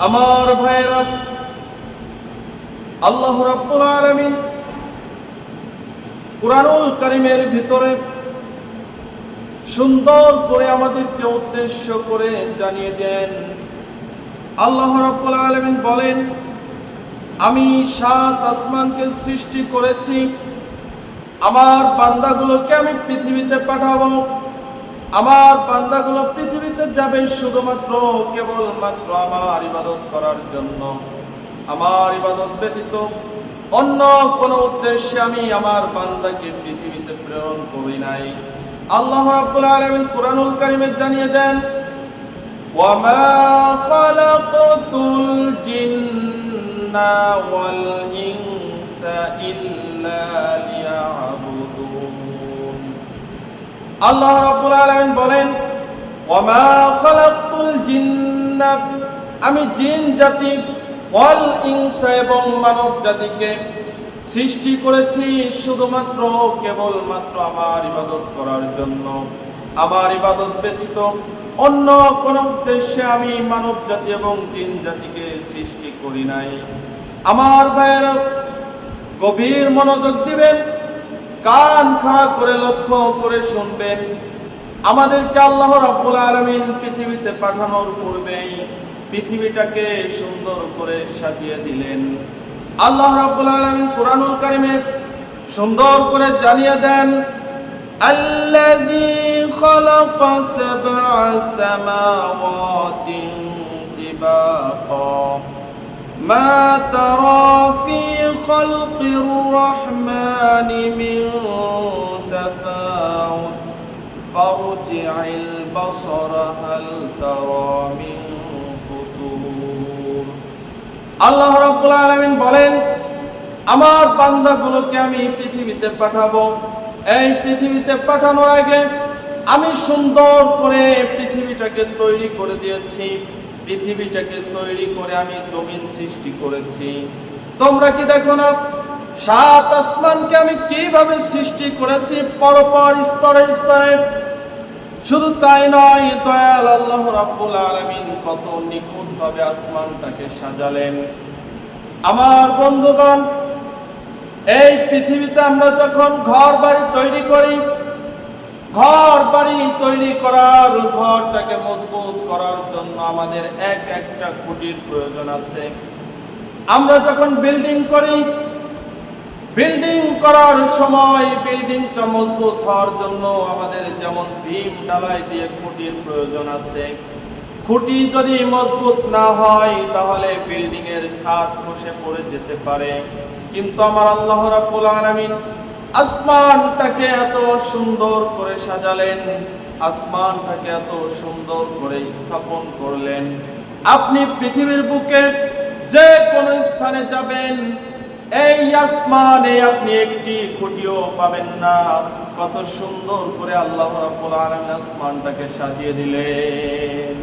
আমার ভাইয়েরা, আল্লাহ রাব্বুল আলামিন কুরআনুল কারীমের ভিতরে সুন্দর করে আমাদেরকে উদ্দেশ্য করে জানিয়ে দেন। আল্লাহ রাব্বুল আলামিন বলেন, আমি 7 আসমানকে সৃষ্টি করেছি, আমার বান্দাগুলোকে আমি পৃথিবীতে পাঠাবো। আমার বান্দাগুলো পৃথিবীতে যাবে শুধুমাত্র কেবলমাত্র আমার ইবাদত করার জন্য। আমার ইবাদত ব্যতীত অন্য কোনো উদ্দেশ্যে আমি আমার বান্দাকে পৃথিবীতে প্রেরণ করি নাই। আল্লাহ রাব্বুল আলামিন কুরআনুল কারীমে জানিয়ে দেন, ওয়া মা খালাকতুল জিন্না ওয়াল ইনসা ইল্লা লিয়াবুদুন। আল্লাহ রাব্বুল আলামিন বলেন, ওয়া মা খালাকতুল জিন্না, আমি জিন জাতি ওয়াল ইনসা এবং মানব জাতিকে সৃষ্টি করেছি শুধুমাত্র কেবলমাত্র আমার ইবাদত করার জন্য। আমার ইবাদত ব্যতীত অন্য কোন উদ্দেশ্যে আমি মানব জাতি এবং জিন জাতিকে সৃষ্টি করি নাই। আমার ভাইয়েরা, গভীর মনোযোগ দিবেন, কান খাড়া করে লক্ষ্য করে শুনবেন। আমাদেরকে আল্লাহ রাব্বুল আলামিন পৃথিবীতে পাঠানোর পূর্বেই পৃথিবীটাকে সুন্দর করে সাজিয়ে দিলেন। আল্লাহ রাব্বুল আলামিন কুরআনুল কারীমে সুন্দর করে জানিয়ে দেন, আল্লাযী খালাকা সাবআ সামাওয়াতিন তিবাকা মা তারা ফী খালকির রাহমানি মিন তাফাউত ফারজি'ল বাসারা হাল তারা মিন ফুতুর। আল্লাহ রাব্বুল আলামিন বলেন, আমার বান্দাগুলোকে আমি পৃথিবীতে পাঠাবো। এই পৃথিবীতে পাঠানোর আগে আমি সুন্দর করে পৃথিবীটাকে তৈরি করে দিয়েছি। পৃথিবীটাকে তৈরি করে আমি জমিন সৃষ্টি করেছি। তোমরা কি দেখো না 7 আসমানকে আমি কিভাবে সৃষ্টি করেছি, পরপর স্তরে স্তরে। শুধু তাই নয়, দয়াল আল্লাহ রাব্বুল আলামিন কত নিখুঁতভাবে আসমানটাকে সাজালেন। আমার বন্ধুগণ, এই পৃথিবীতে আমরা যখন ঘর বাড়ি তৈরি করি, ঘর বাড়ি তৈরি করার, ঘরটাকে মজবুত করার জন্য আমাদের এক একটা খুঁটির প্রয়োজন আছে। আমরা যখন বিল্ডিং করি, বিল্ডিং করার সময় বিল্ডিংটা মজবুত হওয়ার জন্য আমাদের যেমন ভীম ঢালাই দিয়ে খুঁটির প্রয়োজন আছে। খুঁটি যদি মজবুত না হয় তাহলে বিল্ডিং এর ছাদ খসে পড়ে যেতে পারে। কিন্তু আমার আল্লাহ রাব্বুল আলামিন আসমানটাকে এত সুন্দর করে সাজালেন, আসমানটাকে এত সুন্দর করে স্থাপন করলেন। আপনি পৃথিবীর বুকে যে কোনো স্থানে যাবেন, এই আসমানে আপনি একটি খুঁটিও পাবেন না। কত সুন্দর করে আল্লাহ রাব্বুল আলামিন আসমানটাকে সাজিয়ে দিলেন।